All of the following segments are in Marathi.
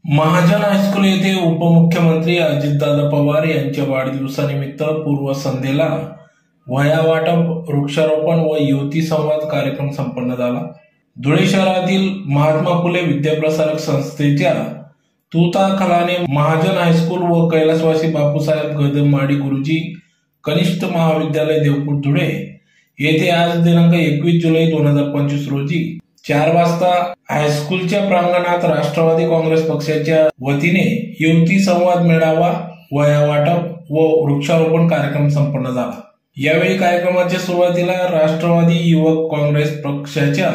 महाजन हायस्कूल येथे उपमुख्यमंत्री अजितदादा पवार यांच्या वाढदिवसानिमित्त पूर्वसंध्येला वह्या वाटप, वृक्षारोपण व युवती संवाद कार्यक्रम संपन्न झाला। धुळे शहरातील महात्मा फुले विद्याप्रसारक संस्थेच्या तूताखालाने महाजन हायस्कूल व कैलासवासी बापूसाहेब गदमाडी गुरुजी कनिष्ठ महाविद्यालय देवपूर धुळे येथे आज दिनांक 21 जुलै 2025 रोजी 4 वाजता हायस्कूलच्या प्रांगणात राष्ट्रवादी काँग्रेस पक्षाच्या वतीने युवती संवाद मेळावा, वह्या वाटप व वृक्षारोपण कार्यक्रम संपन्न झाला। यावेळी कार्यक्रमाच्या सुरुवातीला राष्ट्रवादी युवक काँग्रेस पक्षाच्या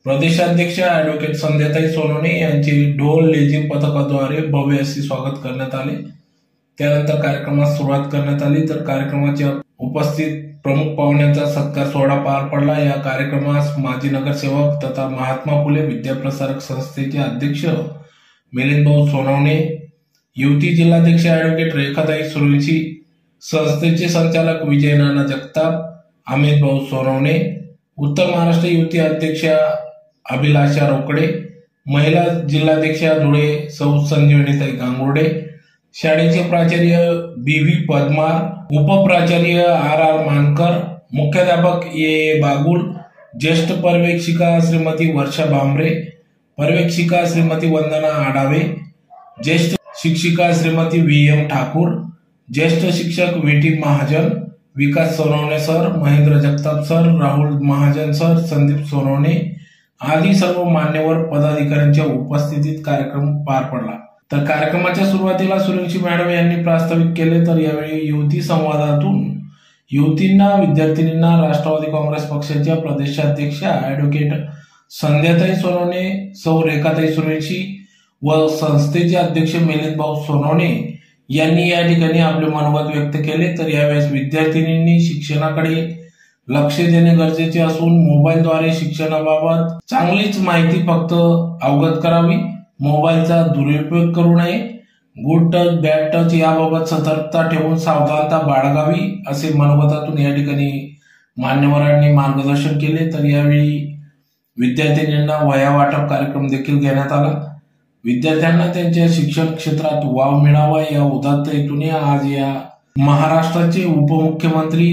प्रदेशाध्यक्ष ॲडव्होकेट संध्याताई सोनवणे यांचे ढोल लेझिम पथकाद्वारे भव्य असे स्वागत करण्यात आले। त्यानंतर कार्यक्रमास सुरुवात करण्यात आली, तर कार्यक्रमाच्या उपस्थित प्रमुख पाहुण्यांचा सत्कार सोहळा पार पडला। या कार्यक्रमास माजी नगरसेवक तथा महात्मा फुले विद्याप्रसारक संस्थेचे अध्यक्ष मिलिंद भाऊ सोनवणे, युवती जिल्हाध्यक्ष ॲडव्होकेट रेखाताई सुरवंशी, संस्थेचे संचालक विजय नाना जगताप, अमित भाऊ सोनवणे, उत्तर महाराष्ट्र युवती अध्यक्ष अभिलाषा रोकडे, महिला जिल्हाध्यक्षा धुळे सौ संजीवनीताई गांगुर्डे, शाळेचे प्राचार्य बी.व्ही. पद्मार, उपप्राचार्य आर.आर. मानकर, मुख्याध्यापक ए. बागुल, ज्येष्ठ पर्यवेक्षिका श्रीमती वर्षा भांबरे, पर्यवेक्षिका श्रीमती वंदना आडावे, ज्येष्ठ शिक्षिका श्रीमती व्ही.एम. ठाकूर, ज्येष्ठ शिक्षक V T. Mahajan, Vikas Sonawane sir, Mahendra Jagtap sir, Rahul Mahajan sir, Sandeep Sonawane आदी सर्व मान्यवर पदाधिकाऱ्यांच्या उपस्थितीत कार्यक्रम पार पडला। तर कार्यक्रमाच्या सुरुवातीला सुरवंशी मॅडम यांनी प्रास्ताविक केले, तर यावेळी युवती संवादातून युवतींना, विद्यार्थिनींना राष्ट्रवादी काँग्रेस पक्षाच्या प्रदेशाध्यक्ष ॲडव्होकेट संध्याताई सोनवणे, सौ रेखाताई सुरवंशी व संस्थेचे अध्यक्ष मिलिंद भाऊ सोनवणे यांनी या ठिकाणी आपले मनोगत व्यक्त केले। तर यावेळेस विद्यार्थिनींनी शिक्षणाकडे लक्ष देणे गरजेचे असून मोबाईलद्वारे शिक्षणाबाबत चांगलीच माहिती फक्त अवगत करावी, मोबाईलचा दुरुपयोग करू नये, गुड टच, बॅड टच याबाबत सतर्कता ठेवून सावधानता बाळगावी असे मनोगतातून या ठिकाणी मान्यवरांनी मार्गदर्शन केले। तर यावेळी विद्यार्थिनींना वह्या वाटप कार्यक्रम देखील घेण्यात आला। विद्यार्थ्यांना त्यांच्या शिक्षण क्षेत्रात वाव मिळावा या उदात्त हेतूने आज या महाराष्ट्राचे उपमुख्यमंत्री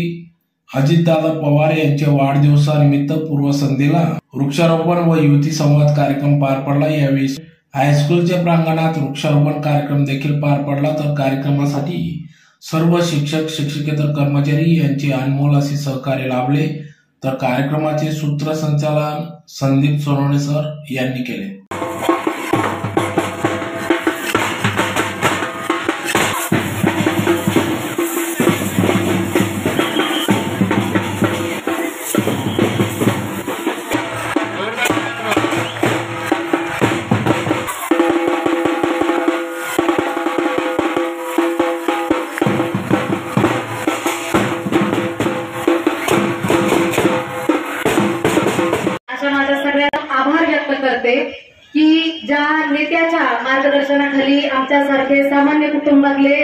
अजितदादा पवार यांच्या वाढदिवसानिमित्त पूर्वसंध्येला वृक्षारोपण व युवती संवाद कार्यक्रम पार पडला। यावेळी हायस्कूलच्या प्रांगणात वृक्षारोपण कार्यक्रम देखील पार पडला। तर कार्यक्रमासाठी सर्व शिक्षक, शिक्षकेतर कर्मचारी यांचे अनमोल असे सहकार्य लाभले। तर कार्यक्रमाचे सूत्रसंचालन संदीप सोनवणे सर यांनी केले। की ज्या नेत्याच्या मार्गदर्शनाखाली आमच्यासारखे सामान्य कुटुंबातले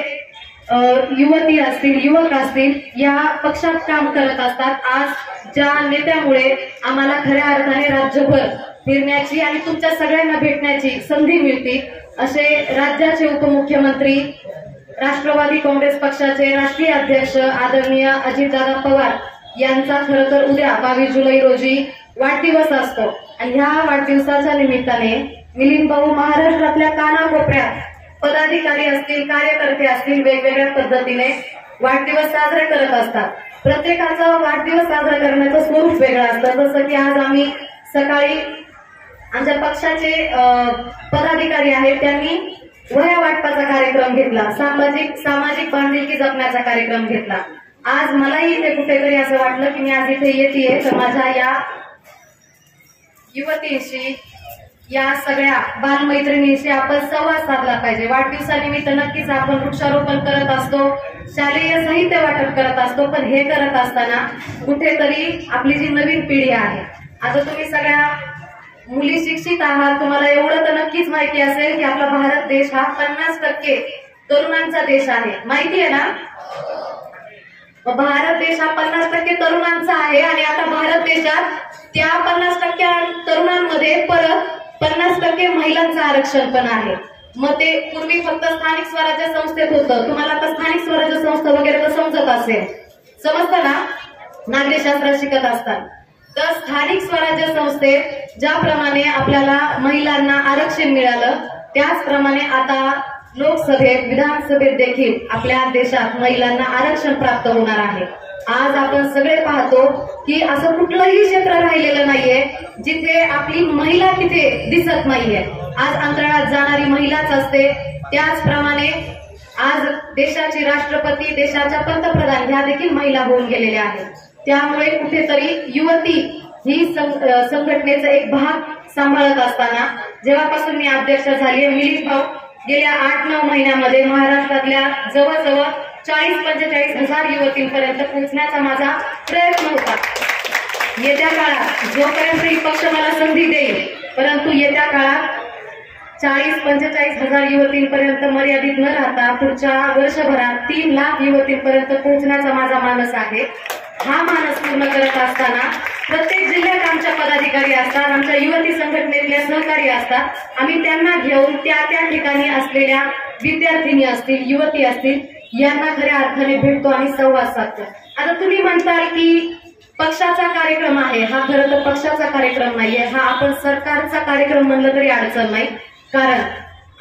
युवती असतील, युवक असतील, या पक्षात काम करत असतात। आज ज्या नेत्यामुळे आम्हाला खऱ्या अर्थाने राज्यभर फिरण्याची आणि तुमच्या सगळ्यांना भेटण्याची संधी मिळते, असे राज्याचे उपमुख्यमंत्री, राष्ट्रवादी काँग्रेस पक्षाचे राष्ट्रीय अध्यक्ष आदरणीय अजितदादा पवार यांचा खरं तर उद्या 22 जुलै रोजी वाढदिवस असतो। आणि ह्या वाढदिवसाच्या निमित्ताने मिलिंद भाऊ महाराष्ट्रातल्या कानाकोपऱ्यात पदाधिकारी असतील, कार्यकर्ते असतील, वेगवेगळ्या पद्धतीने वाढदिवस साजरे करत असतात। प्रत्येकाचा वाढदिवस साजरा करण्याचं स्वरूप वेगळं असतं। जसं की आज आम्ही सकाळी आमच्या पक्षाचे पदाधिकारी आहेत त्यांनी वह्या वाटपाचा कार्यक्रम घेतला, सामाजिक बांधिलकी जपण्याचा कार्यक्रम घेतला। आज मलाही इथे कुठेतरी असं वाटलं की मी आज इथे येतेय, तर माझ्या या युवतींशी, या सगळ्या बालमैत्रिणींशी आपण संवाद साधला पाहिजे। वाढदिवसानिमित्त नक्कीच आपण वृक्षारोपण करत असतो, शालेय साहित्य वाटप करत असतो, पण हे करत असताना कुठेतरी आपली जी नवीन पिढी आहे, आता तुम्ही सगळ्या मुली शिक्षित आहात, तुम्हाला एवढं तर नक्कीच माहिती असेल की आपला भारत देश हा 50% तरुणांचा देश आहे, माहिती आहे ना? भारत देश हा 50% तरुणांचा आहे आणि आता भारत देशात त्या 50% तरुणांमध्ये परत 50% महिलांचं आरक्षण पण आहे। मग ते पूर्वी फक्त स्थानिक स्वराज्य संस्थेत होतं, तुम्हाला आता स्थानिक स्वराज्य संस्था वगैरे तर समजत असेल, समजतं ना नागरिक शास्त्र शिकत असतात. तर स्थानिक स्वराज्य संस्थेत ज्याप्रमाणे आपल्याला महिलांना आरक्षण मिळालं, त्याचप्रमाणे आता लोकसभेत विधानसभेत देखील आपल्या देशात महिलांना आरक्षण प्राप्त होणार आहे. आज आपण सगळे पाहतो की असं कुठलंही क्षेत्र राहिलेलं नाहीये जिथे आपली महिला तिथे दिसत नाहीये. आज अंतराळात जाणारी महिलाच असते. त्याचप्रमाणे आज देशाची राष्ट्रपती, देशाच्या पंतप्रधान ह्या देखील महिला होऊन गेलेल्या आहेत. त्यामुळे कुठेतरी युवती ही संघटनेचा एक भाग सांभाळत असताना जेव्हापासून मी अध्यक्ष झाली, मिलिंद भाऊ गेल्या 8-9 महिन्यामध्ये महाराष्ट्रातल्या जवळजवळ 40-45 हजार युवतींपर्यंत पोहोचण्याचा माझा प्रयत्न होता. येत्या काळात जोपर्यंत ही पक्ष मला संधी देईल, परंतु येत्या काळात 40-45 हजार युवतींपर्यंत मर्यादित न राहता पुढच्या वर्षभरात 3 लाख युवतींपर्यंत पोहोचण्याचा माझा मानस आहे. हा मानस पूर्ण करत असताना प्रत्येक जिल्ह्यात आमच्या पदाधिकारी असतात, आमच्या युवती संघटनेतले सहकारी असतात. आम्ही त्यांना घेऊन त्या ठिकाणी असलेल्या विद्यार्थिनी असतील, युवती असतील, यांना खऱ्या अर्थाने भेटतो आणि संवाद साधतो. आता तुम्ही म्हणताल की पक्षाचा कार्यक्रम आहे, हा खरं तर पक्षाचा कार्यक्रम नाहीये, हा आपण सरकारचा कार्यक्रम म्हणलं तरी अडचण नाही. कारण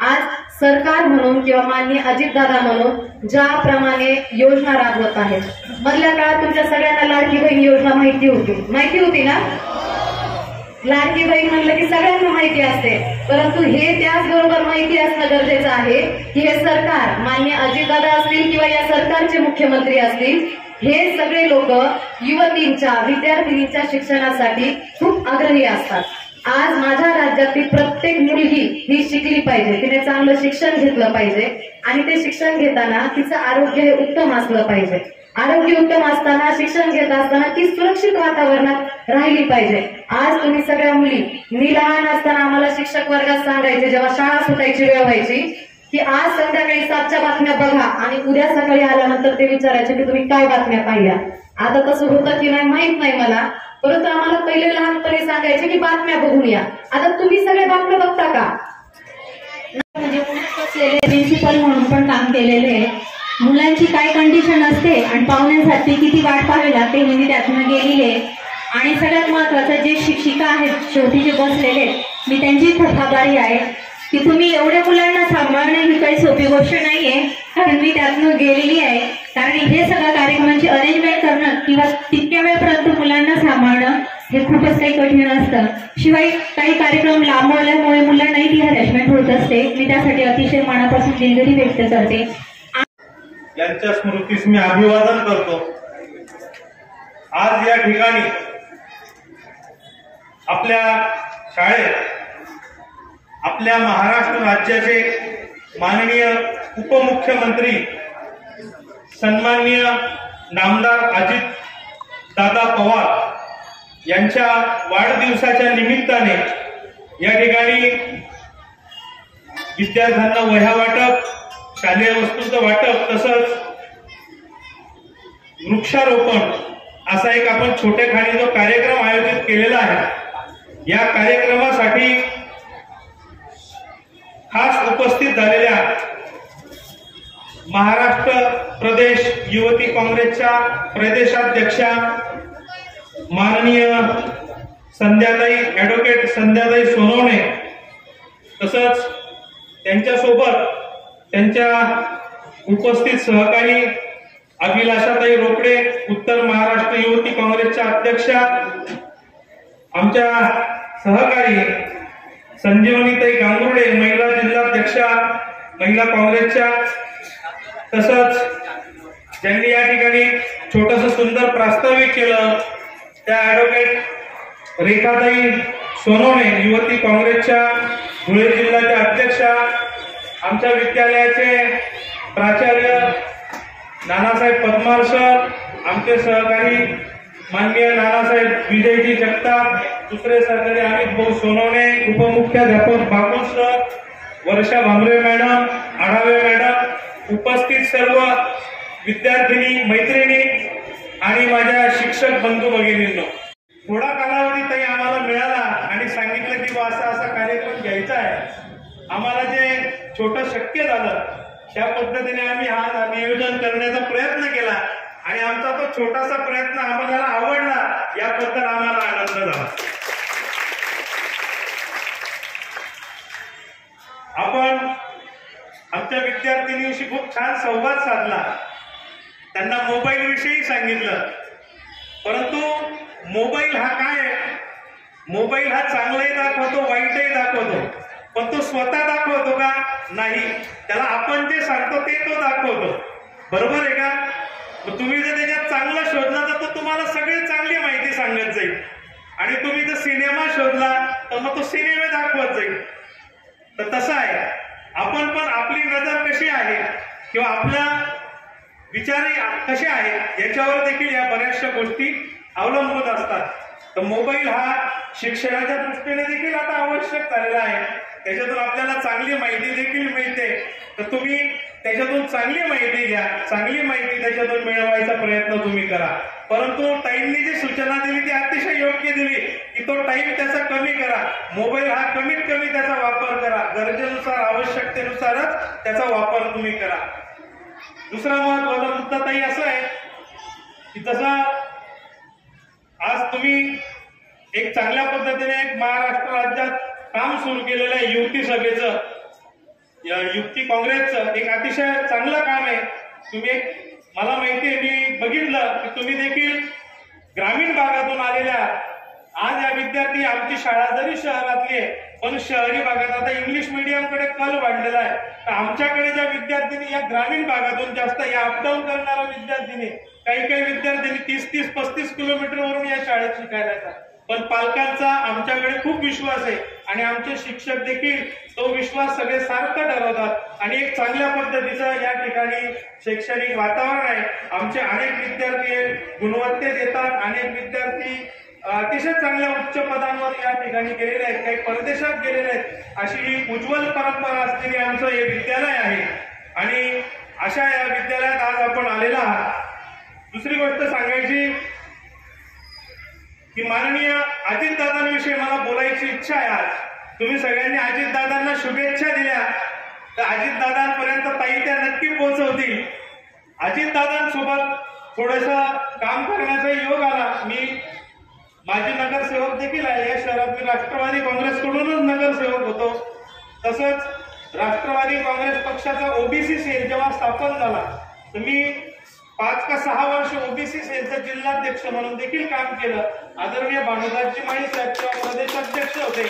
आज सरकार म्हणून किंवा माननीय अजितदादा म्हणून ज्याप्रमाणे योजना राबवत आहेत, मधल्या काळात तुमच्या सगळ्यांना लाडकी बहीण योजना माहिती होती ना. लाडकी बहीण म्हणलं की सगळ्यांना माहिती असते, परंतु हे त्याचबरोबर माहिती असणं गरजेचं आहे की हे सरकार, माननीय अजितदादा असतील किंवा या सरकारचे मुख्यमंत्री असतील, हे सगळे लोक युवतींच्या, विद्यार्थिनींच्या शिक्षणासाठी खूप आग्रही असतात. आज माझ्या राज्यातील प्रत्येक मुलगी ही शिकली पाहिजे, तिने चांगलं शिक्षण घेतलं पाहिजे आणि ते शिक्षण घेताना तिचं आरोग्य हे उत्तम असलं पाहिजे. आरोग्य उत्तम असताना, शिक्षण घेत असताना ती सुरक्षित वातावरणात राहिली पाहिजे. आज तुम्ही सगळ्या मुली, मी लहान असताना आम्हाला शिक्षक वर्गात सांगायचे, जेव्हा शाळा सुटायची वेळ व्हायची, की आज संध्याकाळी 7च्या बातम्या बघा आणि उद्या सकाळी आल्यानंतर ते विचारायचे की तुम्ही काय बातम्या पाहिल्या. आता तसं होतं की नाही माहित नाही मला, परंतु आम्हाला पहिले लहानपणी सांगायचे की बातम्या बघून या. आता तुम्ही सगळे बातम्या बघता का? म्हणजे प्रिन्सिपल म्हणून पण काम केलेले. मुलांची काय कंडिशन असते आणि पाहुण्यांसाठी किती वाट पाहावी लागते हे मी त्यातून गेलेले. आणि सगळ्यात महत्वाचं, जे शिक्षिका आहेत शेवटी जे बसलेले, मी त्यांची खूप आभारी आहे की तुम्ही एवढ्या मुलांना सांभाळणं ही काही सोपी गोष्ट नाहीये. कारण मी त्यातून गेलेली आहे. कारण हे सगळ्या कार्यक्रमांची अरेंजमेंट करणं किंवा तितक्या वेळपर्यंत मुलांना सांभाळणं हे खूपच काही कठीण असतं. शिवाय काही कार्यक्रम लांबवल्यामुळे मुलांनाही ती हॅरेसमेंट होत असते. मी त्यासाठी अतिशय मनापासून दिलगिरी व्यक्त करते. यांच्या स्मृतीस मी अभिवादन करतो. आज या ठिकाणी आपल्या शाळेत आपल्या महाराष्ट्र राज्याचे माननीय उपमुख्यमंत्री सन्माननीय नामदार अजित दादा पवार यांच्या वाढदिवसाच्या निमित्ताने या ठिकाणी विद्यार्थ्यांना वह्या वाटप, शालेय वस्तूंचं वाटप, तसंच वृक्षारोपण असा एक आपण छोटेखानी जो कार्यक्रम आयोजित केलेला आहे. या कार्यक्रमासाठी खास उपस्थित झालेल्या महाराष्ट्र प्रदेश युवती काँग्रेसच्या प्रदेशाध्यक्षा माननीय संध्याताई, ॲडव्होकेट संध्याताई सोनवणे, तसंच त्यांच्यासोबत त्यांच्या उपस्थित सहकारी अभिलाषाताई रोकडे, उत्तर महाराष्ट्र युवती काँग्रेसच्या अध्यक्षा, आमच्या सहकारी संजीवनीताई गांगुर्डे, महिला जिल्हाध्यक्षा महिला काँग्रेसच्या, तसंच ज्यांनी या ठिकाणी छोटस सुंदर प्रास्ताविक केलं त्या ॲडव्होकेट रेखाताई सोनवणे, युवती काँग्रेसच्या धुळे जिल्ह्याच्या अध्यक्षा, आमच्या विद्यालयाचे प्राचार्य नानासाहेब पद्मार सर, आमचे सहकारी माननीय नानासाहेब विजयजी जगताप, दुसरे सहकारी अमित भाऊ सोनवणे, उपमुख्याध्यापक बाकुल सर, वर्षा भांबरे मॅडम, आढावे मॅडम, उपस्थित सर्व विद्यार्थिनी, मैत्रिणी आणि माझ्या शिक्षक बंधू भगिनींनो, थोडा कालावधी ताई आम्हाला मिळाला आणि सांगितलं की असा कार्यक्रम घ्यायचा आहे. आम्हाला जे छोटं शक्य झालं, त्या पद्धतीने आम्ही हा नियोजन करण्याचा प्रयत्न केला आणि आमचा तो छोटासा प्रयत्न आम्हाला आवडला, याबद्दल आम्हाला आनंद झाला. आपण आमच्या विद्यार्थिनींशी खूप छान संवाद साधला, त्यांना मोबाईल विषयी सांगितलं. परंतु मोबाईल हा काय, मोबाईल हा चांगलाही दाखवतो वाईटही दाखवतो, पण तो स्वतः दाखवतो का? नाही. त्याला आपण जे सांगतो ते तो दाखवतो. बरोबर आहे का? तुम्ही जर त्याच्यात चांगला शोधला तर तो तुम्हाला सगळी चांगली माहिती सांगत जाईल, आणि तुम्ही जर सिनेमा शोधला तर मग तो सिनेमे दाखवत जाईल. तर तसं आहे, आपण पण आपली नजर कशी आहे किंवा आपल्या विचार कसे आहेत याच्यावर देखील या बऱ्याचशा गोष्टी अवलंबून असतात. तर मोबाईल हा शिक्षणाच्या दृष्टीने देखील आता आवश्यक झालेला आहे. त्याच्यातून आपल्याला चांगली माहिती देखील मिळते. तर तुम्ही त्याच्यातून चांगली माहिती घ्या, चांगली माहिती त्याच्यातून मिळवायचा प्रयत्न तुम्ही करा. परंतु टाइमनी जी सूचना दिली ती अतिशय योग्य दिली की तो टाइम त्याचा कमी करा. मोबाईल हा कमीत कमी त्याचा वापर करा, गरजेनुसार आवश्यकतेनुसारच त्याचा वापर तुम्ही करा. दुसरा महत्वाचा मुद्दा ताई असा आहे की जसा आज तुम्ही एक चांगल्या पद्धतीने एक महाराष्ट्र राज्यात काम सुरू केलेलं आहे युवती सभेचं, युवती काँग्रेसचं एक अतिशय चांगलं काम आहे. तुम्ही एक, मला माहिती आहे, मी बघितलं की तुम्ही देखील ग्रामीण भागातून आलेल्या, आज या विद्यार्थी, आमची शाळा जरी शहरातली आहे पण शहरी भागात आता इंग्लिश मीडियमकडे कल वाढलेला आहे. तर आमच्याकडे ज्या विद्यार्थ्यांनी या ग्रामीण भागातून जास्त या अपडाऊन करणाऱ्या विद्यार्थ्यांनी, काही विद्यार्थ्यांनी 30-35 किलोमीटरवरून या शाळेत शिकायला येतात. पण पालकांचा आमच्याकडे खूप विश्वास आहे आणि आमचे शिक्षक देखील तो विश्वास सगळे सारखं ठरवतात आणि एक चांगल्या पद्धतीचं या ठिकाणी शैक्षणिक वातावरण आहे. आमचे अनेक विद्यार्थी गुणवत्तेत येतात, अनेक विद्यार्थी अतिशय चांगल्या उच्च पदांवर या ठिकाणी गेलेले आहेत, काही परदेशात गेलेले आहेत. अशी ही उज्ज्वल परंपरा असलेली आमचं हे विद्यालय आहे आणि अशा या विद्यालयात आज आपण आलेला आहात. दुसरी गोष्ट सांगायची की माननीय अजितदादांविषयी मला बोलायची इच्छा आहे. आज तुम्ही सगळ्यांनी अजितदादांना शुभेच्छा दिल्या, तर अजितदादांपर्यंत ताई त्या नक्की पोहोचवतील. अजितदादांसोबत थोडंसं काम करण्याचा योग आला. मी माजी नगरसेवक देखील आहे या शहरात. मी राष्ट्रवादी काँग्रेसकडूनच नगरसेवक होतो. तसंच राष्ट्रवादी काँग्रेस पक्षाचा ओबीसी सेल जेव्हा स्थापन झाला तर मी 5 का 6 वर्ष ओबीसी सेलचा जिल्हाध्यक्ष म्हणून देखील काम केलं. आदरणीय भानुदासजी माळी साहेब तेव्हा प्रदेशाध्यक्ष होते,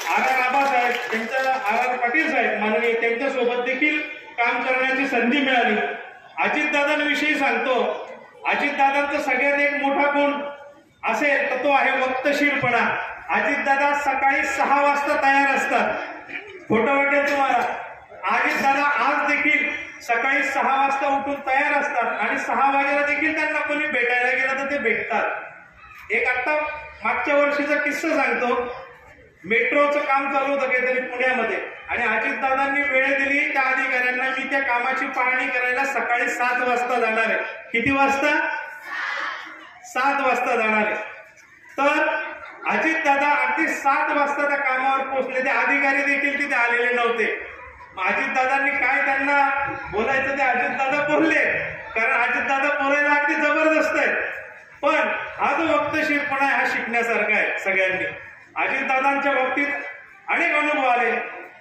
आर आबासाहेब, त्यांच्या आर पाटील साहेब माननीय, त्यांच्यासोबत देखील काम करण्याची संधी मिळाली. अजितदादांविषयी सांगतो, अजितदादांचा सगळ्यात एक मोठा गुण असेल तर तो आहे वक्तशीरपणा. अजितदादा सकाळी 6 वाजता तयार असतात. खोटं वाटेल तुम्हाला, अजितदादा आज देखील सकाळी 6 वाजता उठून तयार असतात आणि 6 वाजेला देखील त्यांना कोणी भेटायला गेलं तर ते भेटतात. एक आता मागच्या वर्षीचा किस्सा सांगतो. मेट्रोचं काम चालू होतं काहीतरी पुण्यामध्ये आणि अजितदादांनी वेळ दिली त्या अधिकाऱ्यांना, मी त्या कामाची पाहणी करायला सकाळी 7 वाजता जाणार आहे. किती वाजता? 7 वाजता जाणार आहे. तर अजितदादा अगदी 7 वाजता त्या कामावर पोहोचले. ते अधिकारी देखील तिथे आलेले नव्हते. अजितदादांनी काय त्यांना बोलायचं ते अजितदादा बोलले, कारण अजितदादा बोलायला अगदी जबरदस्त आहे. पण हा जो वक्तशीरपणा आहे हा शिकण्यासारखा आहे सगळ्यांनी. अजितदादांच्या बाबतीत अनेक अनुभव आले.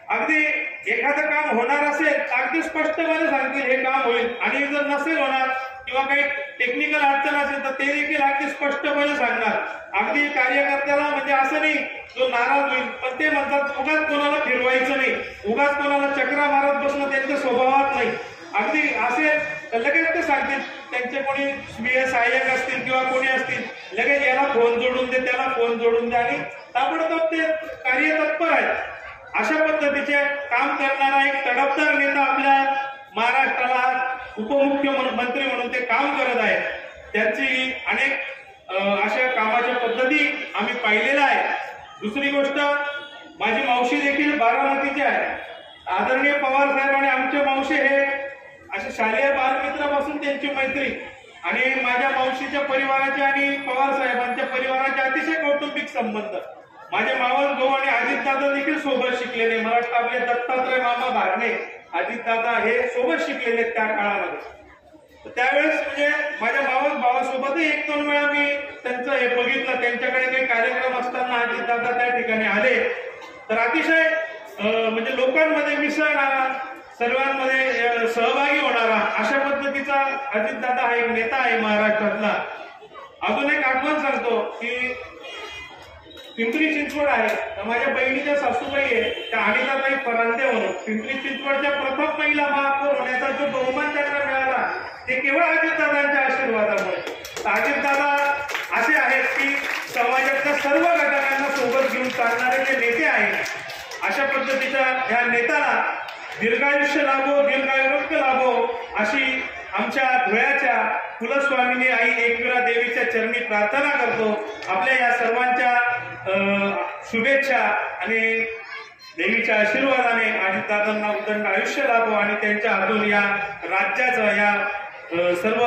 अगदी एखादं काम होणार असेल तर अगदी स्पष्टपणे सांगतील हे काम होईल, आणि जर नसेल होणार किंवा काही टेक्निकल अडचण असेल तर ते देखील अगदी स्पष्टपणे सांगणार. अगदी कार्यकर्त्याला म्हणजे असं नाही जो नाराज होईल, पण ते म्हणतात उगाच कोणाला फिरवायचं नाही, उगाच कोणाला चक्रा मारत बसणं त्यांच्या स्वभावात नाही. अगदी असेल तर लगेच ते सांगतील, त्यांचे कोणी स्वीय सहाय्यक असतील किंवा कोणी असतील, लगेच याला फोन जोडून दे, त्याला फोन जोडून दे, आणि ताबडतोब ते कार्य तत्पर आहेत. अशा पद्धतीचे काम करणारा एक तडफदार नेता आपल्या महाराष्ट्राला उपमुख्यमंत्री म्हणून ते काम करत आहे. त्यांची अनेक अशा कामाच्या पद्धती आम्ही पाहिलेल्या आहे. दुसरी गोष्ट, माझी मावशी देखील बारामतीची आहे. आदरणीय पवार साहेब आणि आमचे मावशी हे असे शालेय बालमित्रापासून त्यांची मैत्री, आणि माझ्या मावशीच्या परिवाराचे आणि पवार साहेबांच्या परिवाराचे अतिशय कौटुंबिक संबंध. माझे मावस भाऊ आणि अजितदादा देखील सोबत शिकलेले, मराठा आपले दत्तात्रय मामा भारणे अजितदादा हे सोबत शिकलेले त्या काळामध्ये. त्यावेळेस म्हणजे माझ्या भावासोबतही 1-2 वेळा मी त्यांचं हे बघितलं. त्यांच्याकडे काही कार्यक्रम असताना अजितदादा त्या ठिकाणी आले तर अतिशय म्हणजे लोकांमध्ये मिसळणारा, सर्वांमध्ये सहभागी होणारा अशा पद्धतीचा अजितदादा हा एक नेता आहे महाराष्ट्रातला. अजून एक आठवण सांगतो की पिंपरी चिंचवड आहे, माझ्या बहिणीच्या सासूबाई आहे त्या अनिताताई फरांदे म्हणून. पिंपरी चिंचवडच्या प्रथम महिला महापौर होण्याचा जो बहुमान त्यांना मिळाला ते केवळ अजितदादांच्या आशीर्वादामुळे. अजितदादा असे आहेत की समाजातल्या सर्व घटकांना सोबत घेऊन चालणारे जे नेते आहेत. अशा पद्धतीच्या ह्या नेत्याला दीर्घायुष्य लाभो, दीर्घारोग्य लाभो अशी आमच्या धुळ्याच्या कुलस्वामिनी आई एकविरा देवीच्या चरणी प्रार्थना करतो. आपल्या या सर्वांच्या शुभेच्छा आणि देवीच्या आशीर्वादाने अजितदादांना उदंड आयुष्य लाभो आणि त्यांच्या हातून या राज्याचं, या सर्व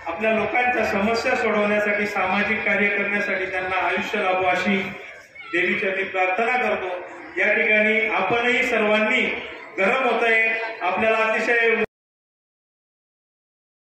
आपल्या लोकांच्या समस्या सोडवण्यासाठी, सामाजिक कार्य करण्यासाठी त्यांना आयुष्य लाभो अशी देवीच्या मी प्रार्थना करतो. या ठिकाणी आपणही सर्वांनी गरम होत आहे, आपल्याला अतिशय